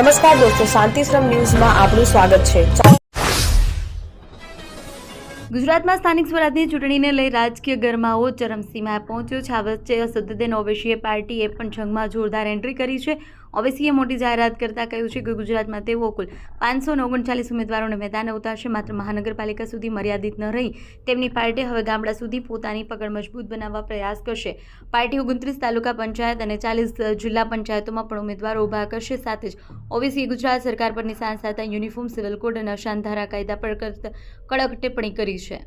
નમસ્કાર દોસ્તો, શાંતિશ્રમ ન્યૂઝમાં આપનું સ્વાગત છે। ગુજરાતમાં સ્થાનિક સ્વરાજની ચૂંટણીને લઈ રાજકીય ગરમાવો ચરમસીમાએ પહોંચ્યો છે। આ વચ્ચે સદ્દન ઓવૈસીએ પાર્ટીએ પણ જંગમાં જોરદાર એન્ટ્રી કરી છે। ઓવૈસીએ મોટી જાહેરાત કરતા કહ્યું છે કે ગુજરાતમાં તેઓ કુલ 539 ઉમેદવારોને મેદાને ઉતારશે। માત્ર મહાનગરપાલિકા સુધી મર્યાદિત ન રહી તેમની પાર્ટી હવે ગામડા સુધી પોતાની પકડ મજબૂત બનાવવા પ્રયાસ કરશે। પાર્ટી 29 તાલુકા પંચાયત અને 40 જિલ્લા પંચાયતોમાં પણ ઉમેદવારો ઊભા કરશે। સાથે જ ઓવૈસીએ ગુજરાત સરકાર પર નિશાન સાધતા યુનિફોર્મ સિવિલ કોડ અને અશાંત ધારા કાયદા પર કડક ટિપ્પણી કરી છે।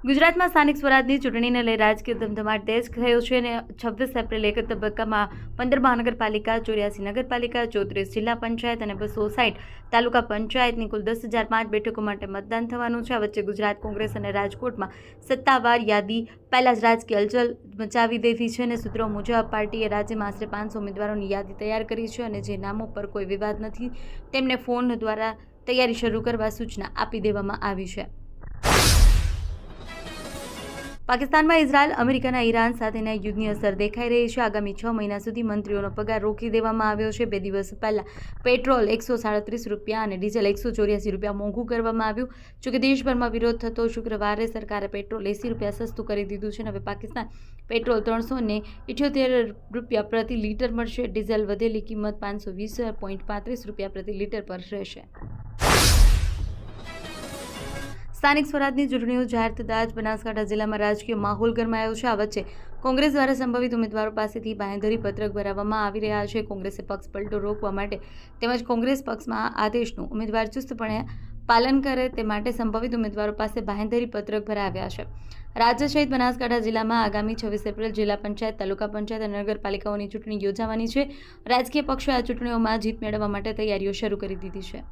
ગુજરાતમાં સ્થાનિક સ્વરાજની ચૂંટણીને લઈ રાજકીય ધમધમાટ તેજ થયો છે અને 26 એપ્રિલે એક તબક્કામાં 15 મહાનગરપાલિકા, 84 નગરપાલિકા, 34 જિલ્લા પંચાયત અને 260 તાલુકા પંચાયતની કુલ 10,005 બેઠકો માટે મતદાન થવાનું છે। આ વચ્ચે ગુજરાત કોંગ્રેસ અને રાજકોટમાં સત્તાવાર યાદી પહેલા જ રાજકીય હલચલ મચાવી દીધી છે અને સૂત્રો મુજબ પાર્ટીએ રાજ્યમાં આશરે 500 ઉમેદવારોની યાદી તૈયાર કરી છે અને જે નામો પર કોઈ વિવાદ નથી તેમને ફોન દ્વારા તૈયારી શરૂ કરવા સૂચના આપી દેવામાં આવી છે। પાકિસ્તાનમાં ઇઝરાયલ અમેરિકાના ઈરાન સાથેના યુદ્ધની અસર દેખાઈ રહી છે। આગામી 6 મહિના સુધી મંત્રીઓનો પગાર રોકી દેવામાં આવ્યો છે। 2 દિવસ પહેલા પેટ્રોલ ₹137 અને ડીઝલ ₹184 મોંઘું કરવામાં આવ્યું। જોકે દેશભરમાં વિરોધ થતો શુક્રવારે સરકારે પેટ્રોલ ₹80 સસ્તું કરી દીધું છે અને હવે પાકિસ્તાન પેટ્રોલ ₹378 પ્રતિ લીટર મળશે। ડીઝલ વધેલી કિંમત ₹520.35 પ્રતિ લીટર પર રહેશે। સ્થાનિક સ્વરાજની ચૂંટણીઓ જાહેર થતાં જ બનાસકાંઠા જિલ્લામાં રાજકીય માહોલ ગરમાયો છે। આ વચ્ચે કોંગ્રેસ દ્વારા સંભવિત ઉમેદવારો પાસેથી બાંહેધરી પત્રક ભરાવવામાં આવી રહ્યા છે। કોંગ્રેસે પક્ષ પલટો રોકવા માટે તેમજ કોંગ્રેસ પક્ષમાં આદેશનું ઉમેદવાર ચુસ્તપણે પાલન કરે તે માટે સંભવિત ઉમેદવારો પાસે બાંહેધરી પત્રક ભરાવ્યા છે। રાજ્ય સહિત બનાસકાંઠા જિલ્લામાં આગામી 26 એપ્રિલ જિલ્લા પંચાયત, તાલુકા પંચાયત અને નગરપાલિકાઓની ચૂંટણી યોજાવાની છે। રાજકીય પક્ષોએ આ ચૂંટણીઓમાં જીત મેળવવા માટે તૈયારીઓ શરૂ કરી દીધી છે।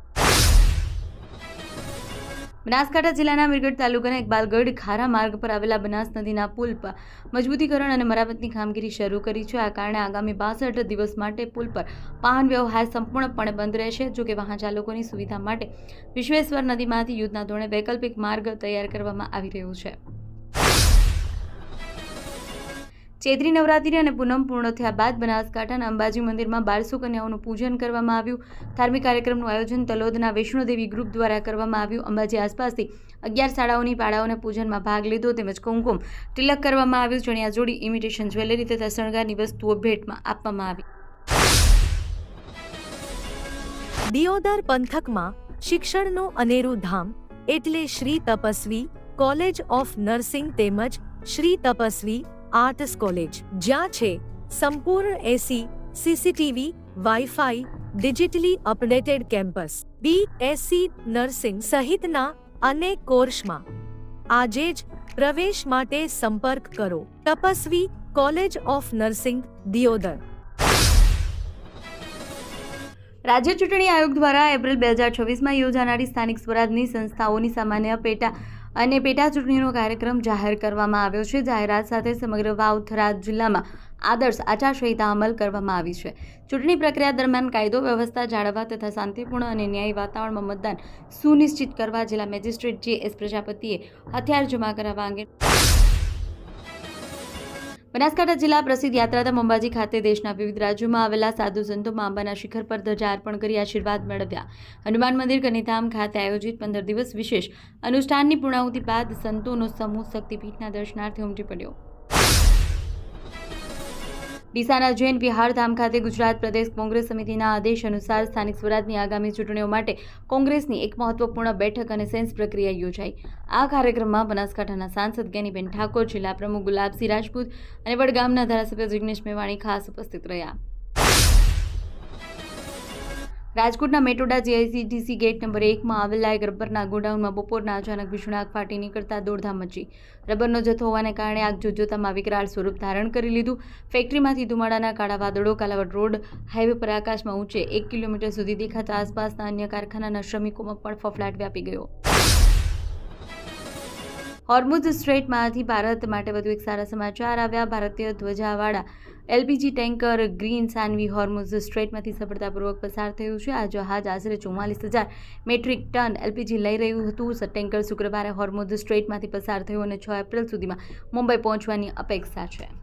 બનાસકાંઠા જિલ્લાના મીરગઢ તાલુકાના ઇકબાલગઢ ખારા માર્ગ પર આવેલા બનાસ નદીના પુલ પર મજબૂતીકરણ અને મરામતની કામગીરી શરૂ કરી છે। આ કારણે આગામી 62 દિવસ માટે પુલ પર વાહન વ્યવહાર સંપૂર્ણપણે બંધ રહેશે। જોકે વાહન ચાલકોની સુવિધા માટે વિશ્વેશ્વર નદીમાંથી યુદ્ધના ધોરણે વૈકલ્પિક માર્ગ તૈયાર કરવામાં આવી રહ્યો છે। ચૈત્રી નવરાત્રી અને પૂનમ પૂર્ણ થયા બાદ બનાસકાંઠાના અંબાજી મંદિરમાં 1200 કન્યાઓનું પૂજન કરવામાં આવ્યું। ધાર્મિક કાર્યક્રમનું આયોજન તલોદના વૈષ્ણોદેવી ગ્રુપ દ્વારા કરવામાં આવ્યું। અંબાજી આસપાસથી 11 શાળાઓની બાળાઓને પૂજનમાં ભાગ લીધો તેમજ કુમકુમ તિલક કરવામાં આવ્યું। ચણિયાચોળી, ઇમિટેશન જ્વેલરી તથા શણગારની વસ્તુઓ ભેટમાં આપવામાં આવી। દિયોદર પંથકમાં શિક્ષણનું અનેરું ધામ એટલે Shri Tapasvi college of nursing તેમજ શ્રી તપસ્વી આર્ટ્સ કોલેજ, જ્યાં છે સંપૂર્ણ AC, CCTV, wifi, digitally updated campus, BSc nursing સહિતના અનેક કોર્સમાં આજે જ પ્રવેશ માટે સંપર્ક કરો Tapasvi college of nursing, Deodar. રાજ્ય ચૂંટણી આયોગ દ્વારા એપ્રિલ 2026માં યોજાનારી સ્થાનિક સ્વરાજની સંસ્થાઓની સામાન્ય પેટા ચૂંટણીનો કાર્યક્રમ જાહેર કરવામાં આવ્યો છે। જાહેરાત સાથે સમગ્ર વાવ થરાદ જિલ્લામાં આદર્શ આચારસંહિતા અમલ કરવામાં આવી છે। ચૂંટણી પ્રક્રિયા દરમિયાન કાયદો વ્યવસ્થા જાળવવા તથા શાંતિપૂર્ણ અને ન્યાયી વાતાવરણમાં મતદાન સુનિશ્ચિત કરવા જિલ્લા મેજિસ્ટ્રેટ JS પ્રજાપતિએ હથિયાર જમા કરાવવા અંગે બનાસકાંઠા જિલ્લા પ્રસિદ્ધ યાત્રાધામ અંબાજી ખાતે દેશના વિવિધ રાજ્યોમાં આવેલા સાધુ સંતોમાં અંબાના શિખર પર ધ્વજા અર્પણ કરી આશીર્વાદ મેળવ્યા। હનુમાન મંદિર કનીધામ ખાતે આયોજિત 15 દિવસ વિશેષ અનુષ્ઠાનની પૂર્ણાહુતિ બાદ સંતોનો સમૂહ શક્તિપીઠના દર્શનાર્થે ઉમટી પડ્યો। ડીસાના જૈન વિહાર ધામ ખાતે ગુજરાત પ્રદેશ કોંગ્રેસ સમિતિના આદેશ અનુસાર સ્થાનિક સ્વરાજની આગામી ચૂંટણીઓ માટે કોંગ્રેસની એક મહત્વપૂર્ણ બેઠક અને સેન્સ પ્રક્રિયા યોજાઈ। આ કાર્યક્રમમાં બનાસકાંઠાના સાંસદ જ્ઞાનીબેન ઠાકોર, જિલ્લા પ્રમુખ ગુલાબસિંહ રાજપૂત અને વડગામના ધારાસભ્ય જિગ્નેશ મેવાણી ખાસ ઉપસ્થિત રહ્યા। રાજકોટના મેટોડા GICTC ગેટ નંબર 1માં આવેલા એક રબરના ગોડાઉનમાં બપોરના અચાનક ભીષણ આગ ફાટી નીકળતા દોડધામ મચી। રબરનો જથ્થો હોવાને કારણે આગ જોતજોતામાં વિકરાળ સ્વરૂપ ધારણ કરી લીધું। ફેક્ટરીમાંથી ધુમાડાના કાળા વાદળો કાલાવડ રોડ હાઈવે પર આકાશમાં ઊંચે 1 કિલોમીટર સુધી દેખાતા આસપાસના અન્ય કારખાનાના શ્રમિકોમાં પણ ફફડાટ વ્યાપી ગયો। હોર્મુઝ સ્ટ્રેટમાંથી ભારત માટે વધુ એક સારા સમાચાર આવ્યા. ભારતીય ધ્વજાવાળા એલપીજી ટેન્કર ગ્રીન સાનવી હોર્મુઝ સ્ટ્રેટમાંથી સફળતાપૂર્વક પસાર થયું છે. આ જહાજ આશરે 44,000 મેટ્રિક ટન એલપીજી લઈ રહ્યું હતું. ટેન્કર શુક્રવારે હોર્મુઝ સ્ટ્રેટમાંથી પસાર થયું અને 6 એપ્રિલ સુધીમાં મુંબઈ પહોંચવાની અપેક્ષા છે.